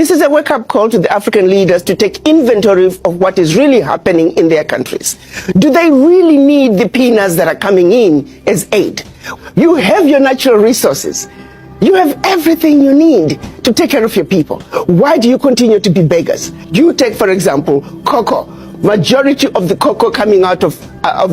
This is a wake-up call to the African leaders to take inventory of what is really happening in their countries. Do they really need the peanuts that are coming in as aid? You have your natural resources. You have everything you need to take care of your people. Why do you continue to be beggars? You take, for example, cocoa. Majority of the cocoa coming out of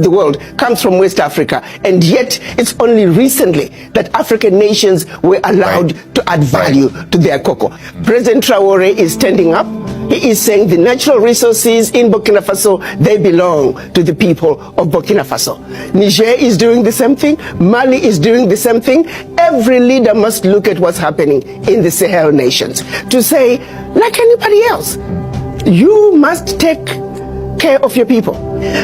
the world comes from West Africa, and yet it's only recently that African nations were allowed to add value to their cocoa. President Traore is standing up. He is saying the natural resources in Burkina Faso, they belong to the people of Burkina Faso. Niger is doing the same thing. Mali is doing the same thing. Every leader must look at what's happening in the Sahel nations to say, like anybody else, you must take care of your people.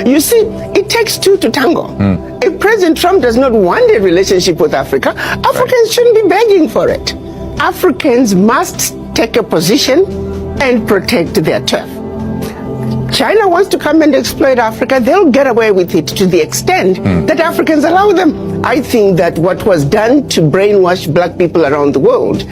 You see, it takes two to tango. If President Trump does not want a relationship with Africa, Africans shouldn't be begging for it. Africans must take a position and protect their turf. China wants to come and exploit Africa, they'll get away with it to the extent that Africans allow them. I think that what was done to brainwash black people around the world,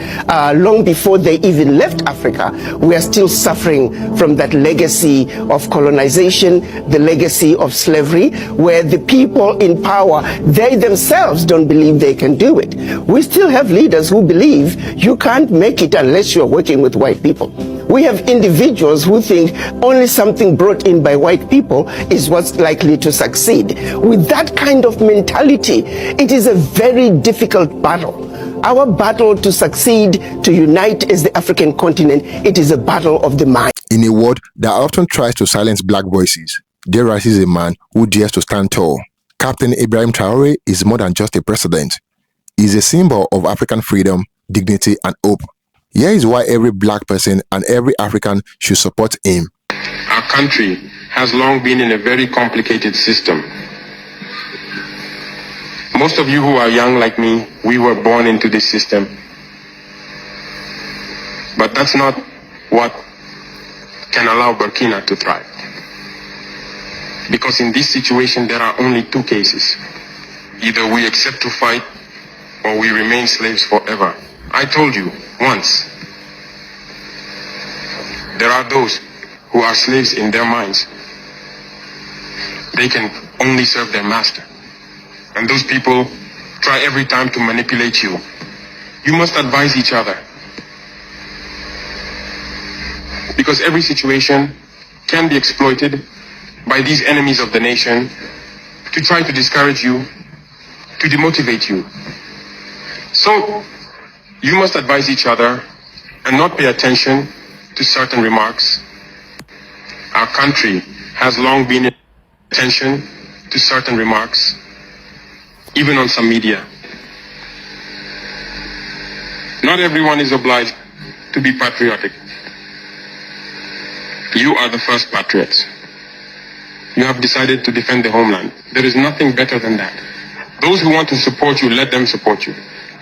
long before they even left Africa, we are still suffering from that legacy of colonization, the legacy of slavery, where the people in power, they themselves don't believe they can do it. We still have leaders who believe you can't make it unless you're working with white people. We have individuals who think only something brought in by white people is what's likely to succeed. With that kind of mentality, it is a very difficult battle. Our battle to succeed, to unite as the African continent, it is a battle of the mind. In a world that often tries to silence black voices, there rises a man who dares to stand tall. Captain Ibrahim Traore is more than just a president. He is a symbol of African freedom, dignity, and hope. Here is why every black person and every African should support him. Our country has long been in a very complicated system. Most of you who are young like me, we were born into this system. But that's not what can allow Burkina to thrive. Because in this situation, there are only two cases. Either we accept to fight, or we remain slaves forever. I told you once, there are those who are slaves in their minds. They can only serve their master. And those people try every time to manipulate you. You must advise each other. Because every situation can be exploited by these enemies of the nation to try to discourage you, to demotivate you. So, you must advise each other and not pay attention to certain remarks. Our country has long been in attention to certain remarks, even on some media. Not everyone is obliged to be patriotic. You are the first patriots. You have decided to defend the homeland. There is nothing better than that. Those who want to support you, let them support you.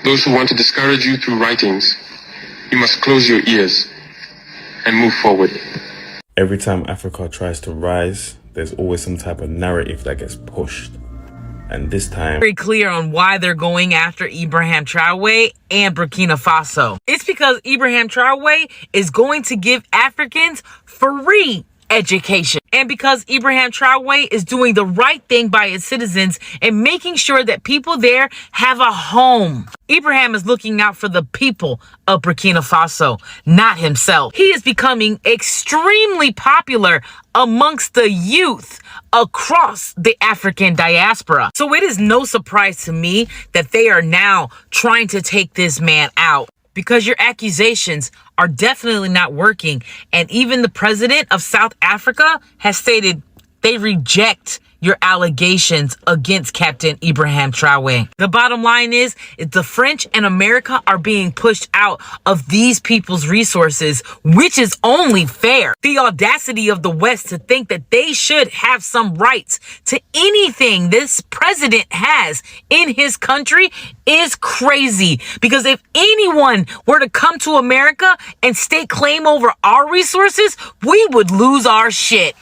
Those who want to discourage you through writings, you must close your ears and move forward. Every time Africa tries to rise, there's always some type of narrative that gets pushed. And this time, very clear on why they're going after Ibrahim Traore and Burkina Faso. It's because Ibrahim Traore is going to give Africans free education. And because Ibrahim Traore is doing the right thing by its citizens and making sure that people there have a home. Ibrahim is looking out for the people of Burkina Faso, not himself. He is becoming extremely popular amongst the youth across the African diaspora. So it is no surprise to me that they are now trying to take this man out, because your accusations are definitely not working. And even the president of South Africa has stated they reject your allegations against Captain Ibrahim Traore. The bottom line is the French and America are being pushed out of these people's resources, which is only fair. The audacity of the West to think that they should have some rights to anything this president has in his country is crazy. Because if anyone were to come to America and stake claim over our resources, we would lose our shit.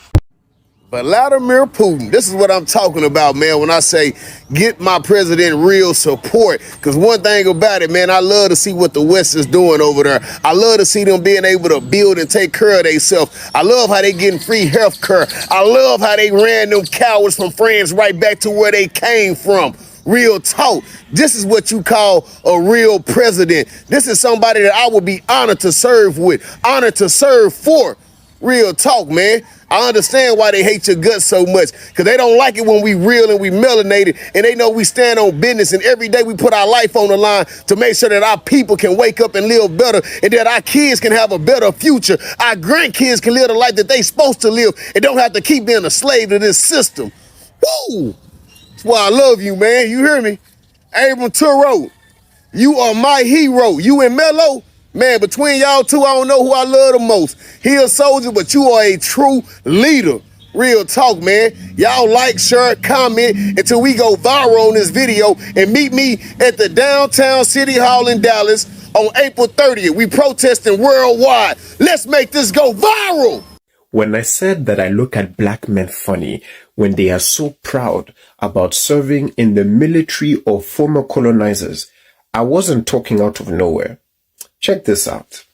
Vladimir Putin, this is what I'm talking about, man, when I say get my president real support. Because one thing about it, man, I love to see what the West is doing over there. I love to see them being able to build and take care of themselves. I love how they getting free health care. I love how they ran them cowards from France right back to where they came from. Real talk. This is what you call a real president. This is somebody that I would be honored to serve with, honored to serve for. Real talk, man. I understand why they hate your guts so much, because they don't like it when we real and we melanated, and they know we stand on business, and every day we put our life on the line to make sure that our people can wake up and live better, and that our kids can have a better future. Our grandkids can live the life that they supposed to live and don't have to keep being a slave to this system. Woo! That's why I love you, man. You hear me? Ibrahim Traore, you are my hero. You and Melo, man, between y'all two, I don't know who I love the most. He a soldier, but you are a true leader. Real talk, man. Y'all like, share, comment until we go viral on this video, and meet me at the downtown City Hall in Dallas on April 30th. We protesting worldwide. Let's make this go viral. When I said that I look at black men funny when they are so proud about serving in the military of former colonizers, I wasn't talking out of nowhere. Check this out.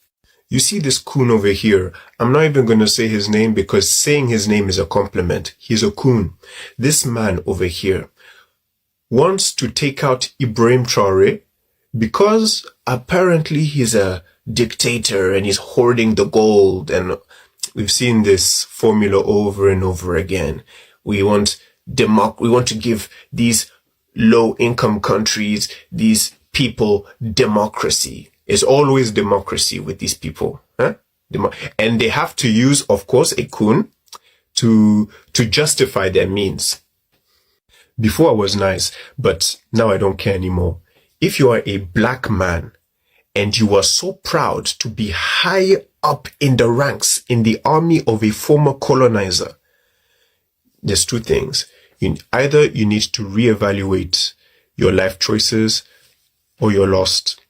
You see this coon over here? I'm not even going to say his name because saying his name is a compliment. He's a coon. This man over here wants to take out Ibrahim Traore because apparently he's a dictator and he's hoarding the gold, and we've seen this formula over and over again. We want to give these low-income countries, these people, democracy. It's always democracy with these people. Huh? And they have to use, of course, a coon to justify their means. Before I was nice, but now I don't care anymore. If you are a black man and you are so proud to be high up in the ranks in the army of a former colonizer, there's two things. Either you need to reevaluate your life choices or you're lost.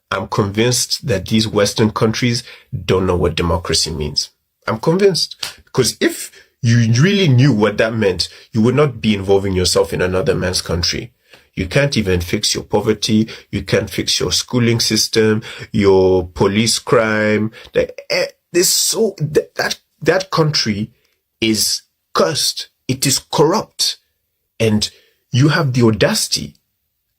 I'm convinced that these Western countries don't know what democracy means. I'm convinced. Because if you really knew what that meant, you would not be involving yourself in another man's country. You can't even fix your poverty. You can't fix your schooling system, your police crime. That country is cursed. It is corrupt. And you have the audacity,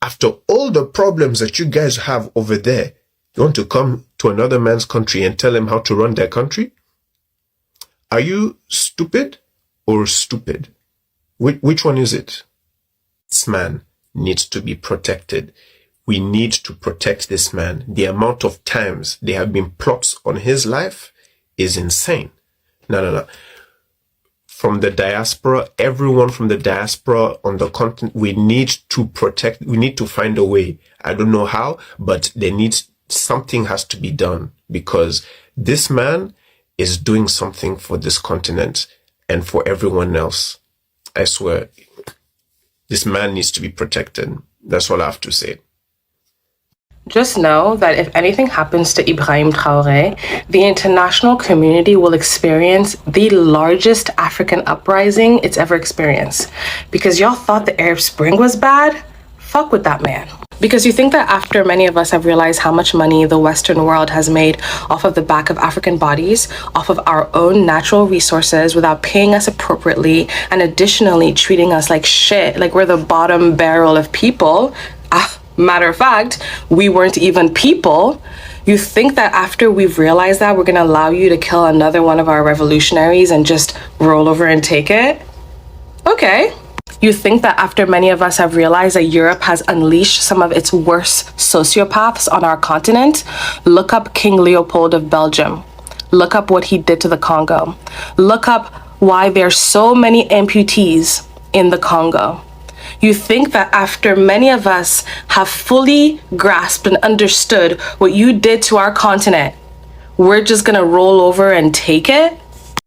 after all the problems that you guys have over there, you want to come to another man's country and tell him how to run their country? Are you stupid or stupid? Which one is it? This man needs to be protected. We need to protect this man. The amount of times there have been plots on his life is insane. No. From the diaspora, everyone from the diaspora on the continent, we need to protect, we need to find a way. I don't know how, but something has to be done, because this man is doing something for this continent and for everyone else. I swear, this man needs to be protected. That's all I have to say. Just know that if anything happens to Ibrahim Traoré, the international community will experience the largest African uprising it's ever experienced. Because y'all thought the Arab Spring was bad? Fuck with that man. Because you think that after many of us have realized how much money the Western world has made off of the back of African bodies, off of our own natural resources without paying us appropriately, and additionally treating us like shit, like we're the bottom barrel of people, matter of fact, we weren't even people. You think that after we've realized that, we're going to allow you to kill another one of our revolutionaries and just roll over and take it? Okay. You think that after many of us have realized that Europe has unleashed some of its worst sociopaths on our continent? Look up King Leopold of Belgium. Look up what he did to the Congo. Look up why there's so many amputees in the Congo. You think that after many of us have fully grasped and understood what you did to our continent, we're just gonna roll over and take it?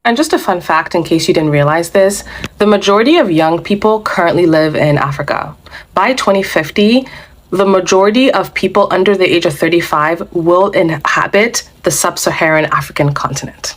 And just a fun fact, in case you didn't realize this, the majority of young people currently live in Africa. By 2050, the majority of people under the age of 35 will inhabit the sub-Saharan African continent.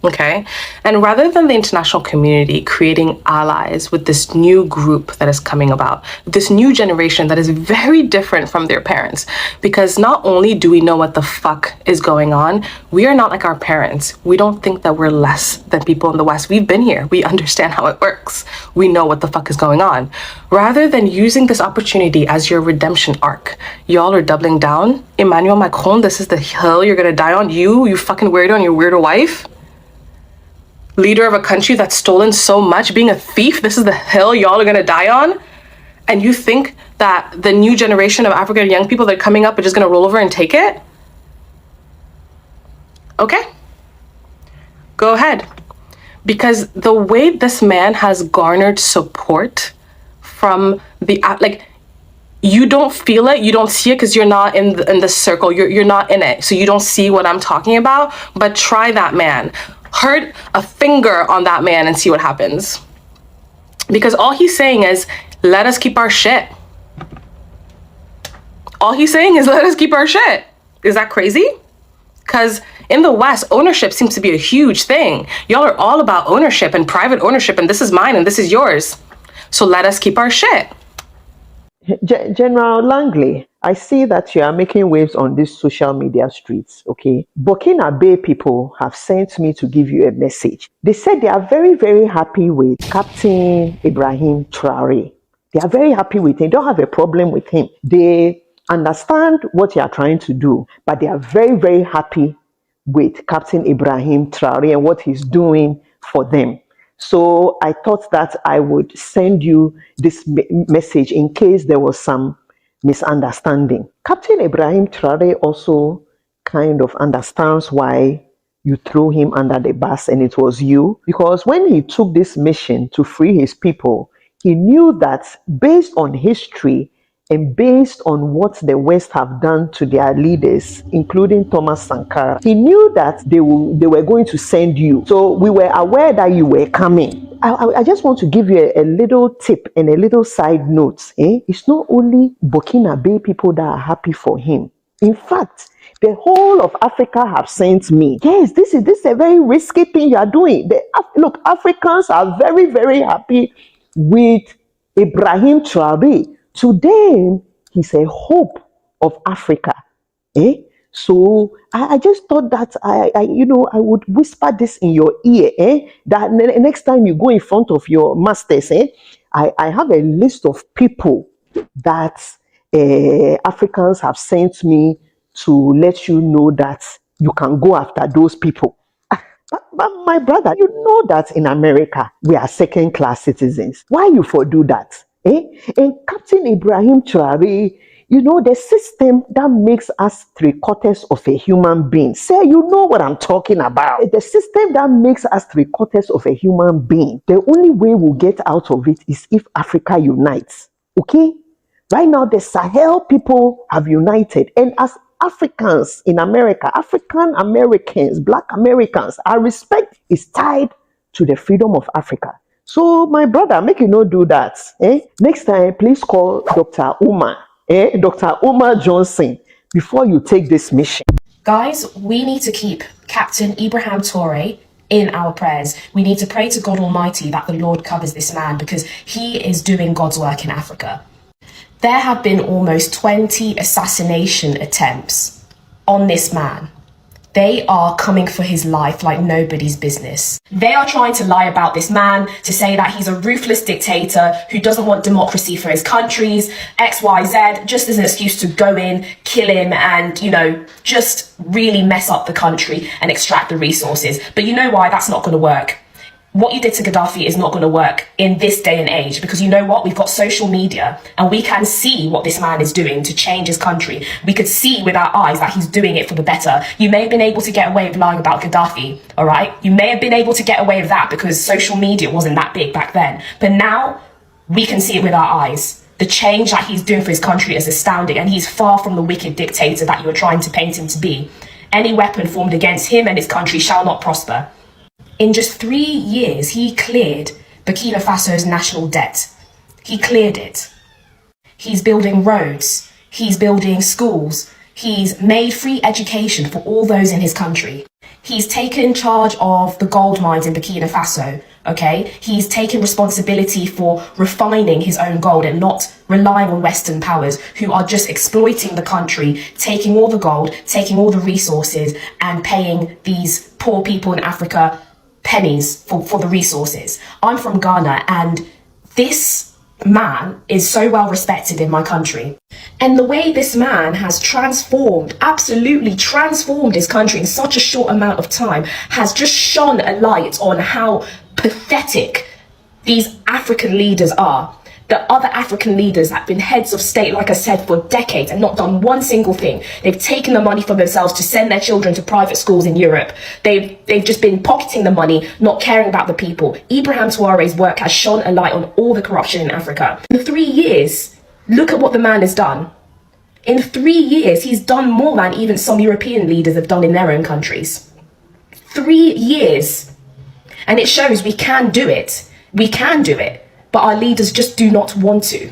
Okay. And rather than the international community creating allies with this new group that is coming about, this new generation that is very different from their parents, because not only do we know what the fuck is going on, we are not like our parents. We don't think that we're less than people in the West. We've been here. We understand how it works. We know what the fuck is going on. Rather than using this opportunity as your redemption arc, y'all are doubling down. Emmanuel Macron, this is the hill you're gonna die on. You fucking weirdo and your weirdo wife. Leader of a country that's stolen so much, being a thief, this is the hill y'all are gonna die on? And you think that the new generation of African young people that are coming up are just gonna roll over and take it? Okay, go ahead. Because the way this man has garnered support from the, like, you don't feel it, you don't see it because you're not in the circle, you're not in it, so you don't see what I'm talking about, but try that man. Hurt a finger on that man and see what happens. Because all he's saying is, let us keep our shit. All he's saying is, let us keep our shit. Is that crazy? Because in the West, ownership seems to be a huge thing. Y'all are all about ownership and private ownership, and this is mine and this is yours. So let us keep our shit. General Langley, I see that you are making waves on these social media streets, okay? Burkina Bay people have sent me to give you a message. They said they are very, very happy with Captain Ibrahim Traore. They are very happy with him. They don't have a problem with him. They understand what you are trying to do, but they are very, very happy with Captain Ibrahim Traore and what he's doing for them. So I thought that I would send you this message in case there was some misunderstanding. Captain Ibrahim Traore also kind of understands why you threw him under the bus and it was you. Because when he took this mission to free his people, he knew that based on history and based on what the West have done to their leaders, including Thomas Sankara, he knew that they were going to send you. So we were aware that you were coming. I just want to give you a little tip and a little side note. It's not only Burkina Bay people that are happy for him. In fact, the whole of Africa have sent me. Yes, this is a very risky thing you are doing. Look, Africans are very, very happy with Ibrahim Traore. To them, he's a hope of Africa. So I just thought that I would whisper this in your ear. That next time you go in front of your masters, I have a list of people that Africans have sent me to let you know that you can go after those people. But my brother, you know that in America, we are second-class citizens. Why you for do that? And Captain Ibrahim Traore, you know, the system that makes us 3/4 of a human being. Say, you know what I'm talking about. The system that makes us 3/4 of a human being. The only way we'll get out of it is if Africa unites. Okay? Right now, the Sahel people have united. And as Africans in America, African-Americans, Black Americans, our respect is tied to the freedom of Africa. So, my brother, make you not do that. Next time, please call Dr. Umar, Dr. Umar Johnson, before you take this mission. Guys, we need to keep Captain Ibrahim Traoré in our prayers. We need to pray to God Almighty that the Lord covers this man because he is doing God's work in Africa. There have been almost 20 assassination attempts on this man. They are coming for his life like nobody's business. They are trying to lie about this man, to say that he's a ruthless dictator who doesn't want democracy for his countries, XYZ, just as an excuse to go in, kill him, and, just really mess up the country and extract the resources. But you know why? That's not going to work. What you did to Gaddafi is not going to work in this day and age because you know what? We've got social media and we can see what this man is doing to change his country. We could see with our eyes that he's doing it for the better. You may have been able to get away with lying about Gaddafi, all right? You may have been able to get away with that because social media wasn't that big back then. But now we can see it with our eyes. The change that he's doing for his country is astounding and he's far from the wicked dictator that you are trying to paint him to be. Any weapon formed against him and his country shall not prosper. In just 3 years, he cleared Burkina Faso's national debt. He cleared it. He's building roads. He's building schools. He's made free education for all those in his country. He's taken charge of the gold mines in Burkina Faso, okay? He's taken responsibility for refining his own gold and not relying on Western powers who are just exploiting the country, taking all the gold, taking all the resources, and paying these poor people in Africa pennies for the resources. I'm from Ghana, and this man is so well respected in my country. And the way this man has transformed, absolutely transformed his country in such a short amount of time has just shone a light on how pathetic these African leaders are. The other African leaders have been heads of state, like I said, for decades and not done one single thing. They've taken the money for themselves to send their children to private schools in Europe. They've just been pocketing the money, not caring about the people. Ibrahim Traore's work has shone a light on all the corruption in Africa. In 3 years, look at what the man has done. In 3 years, he's done more than even some European leaders have done in their own countries. 3 years. And it shows we can do it. We can do it. But our leaders just do not want to.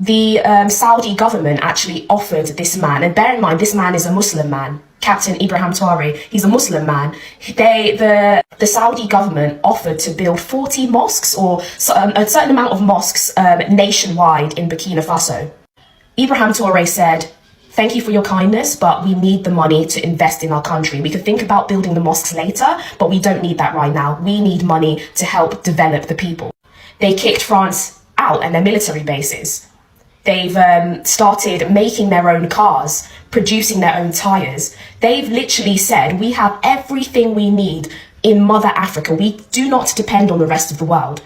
The Saudi government actually offered this man, and bear in mind, this man is a Muslim man, Captain Ibrahim Traore. He's a Muslim man. The Saudi government offered to build 40 mosques or a certain amount of mosques nationwide in Burkina Faso. Ibrahim Traore said, "Thank you for your kindness, but we need the money to invest in our country. We could think about building the mosques later, but we don't need that right now. We need money to help develop the people." They kicked France out and their military bases. They've started making their own cars, producing their own tires. They've literally said, we have everything we need in Mother Africa. We do not depend on the rest of the world.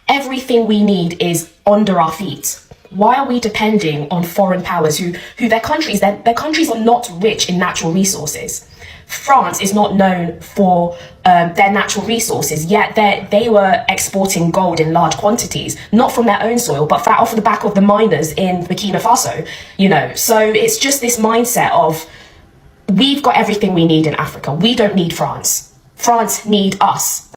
Everything we need is under our feet. Why are we depending on foreign powers who their countries are not rich in natural resources? France is not known for their natural resources, yet they were exporting gold in large quantities, not from their own soil, but off the back of the miners in Burkina Faso, you know. So it's just this mindset of, we've got everything we need in Africa. We don't need France. France need us.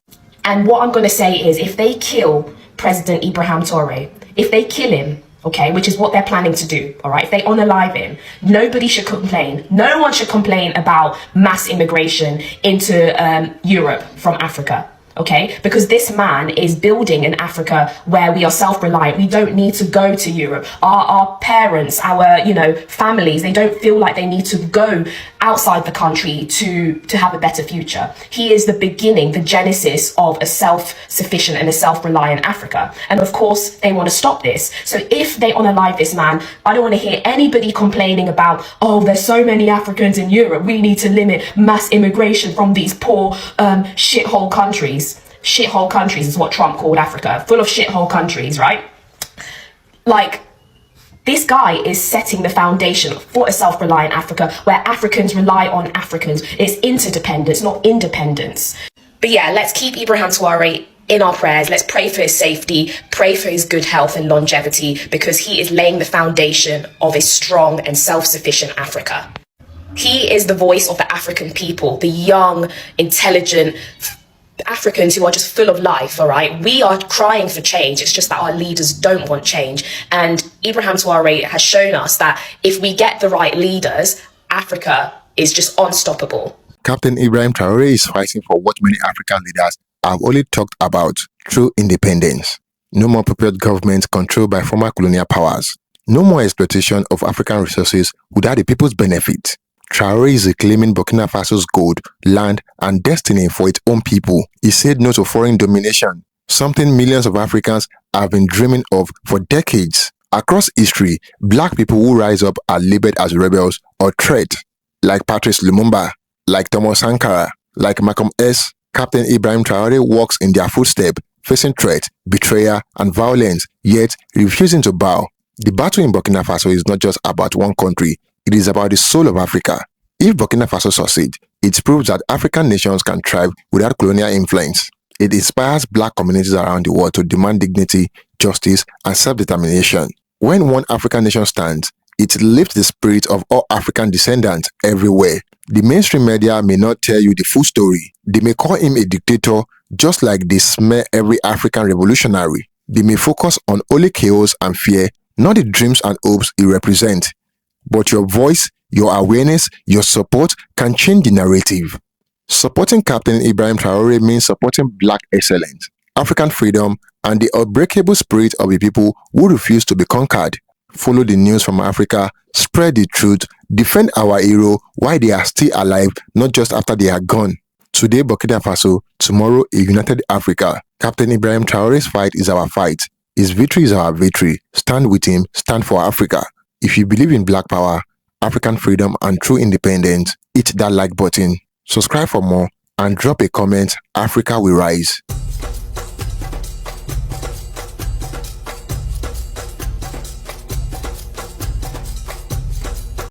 And what I'm going to say is, if they kill President Ibrahim Traore, if they kill him, okay, which is what they're planning to do, all right? If they unalive him, nobody should complain. No one should complain about mass immigration into Europe from Africa, okay? Because this man is building an Africa where we are self-reliant. We don't need to go to Europe. Our parents, our, families, they don't feel like they need to go outside the country to have a better future. He is the beginning, the genesis of a self-sufficient and a self-reliant Africa. And of course, they want to stop this. So if they unalive this man, I don't want to hear anybody complaining about, oh, there's so many Africans in Europe, we need to limit mass immigration from these poor shithole countries. Shithole countries is what Trump called Africa, full of shithole countries, right? Like, this guy is setting the foundation for a self-reliant Africa where Africans rely on Africans. It's interdependence, not independence. But yeah, let's keep Ibrahim Traore in our prayers. Let's pray for his safety, pray for his good health and longevity, because he is laying the foundation of a strong and self-sufficient Africa. He is the voice of the African people, the young, intelligent Africans who are just full of life, all right? We are crying for change. It's just that our leaders don't want change. And Ibrahim Traore has shown us that if we get the right leaders, Africa is just unstoppable. Captain Ibrahim Traoré is fighting for what many African leaders have only talked about: true independence. No more puppet governments controlled by former colonial powers. No more exploitation of African resources without the people's benefit. Traoré is reclaiming Burkina Faso's gold, land, and destiny for its own people. He said no to foreign domination, something millions of Africans have been dreaming of for decades. Across history, black people who rise up are labeled as rebels or threat, like Patrice Lumumba, like Thomas Sankara, like Malcolm X. Captain Ibrahim Traoré walks in their footsteps, facing threat, betrayal, and violence, yet refusing to bow. The battle in Burkina Faso is not just about one country. It is about the soul of Africa. If Burkina Faso succeeds, it proves that African nations can thrive without colonial influence. It inspires black communities around the world to demand dignity, justice, and self-determination. When one African nation stands, it lifts the spirit of all African descendants everywhere. The mainstream media may not tell you the full story. They may call him a dictator, just like they smear every African revolutionary. They may focus on only chaos and fear, not the dreams and hopes he represents. But your voice, Your awareness, your support can change the narrative. Supporting Captain Ibrahim Traore means supporting Black excellence, African freedom, and the unbreakable spirit of a people who refuse to be conquered. Follow the news from Africa, spread the truth, defend our hero while they are still alive, not just after they are gone. Today, Burkina Faso, tomorrow, a united Africa. Captain Ibrahim Traore's fight is our fight. His victory is our victory. Stand with him, stand for Africa. If you believe in Black power, African freedom, and true independence, hit that like button, subscribe for more, and drop a comment. Africa will rise.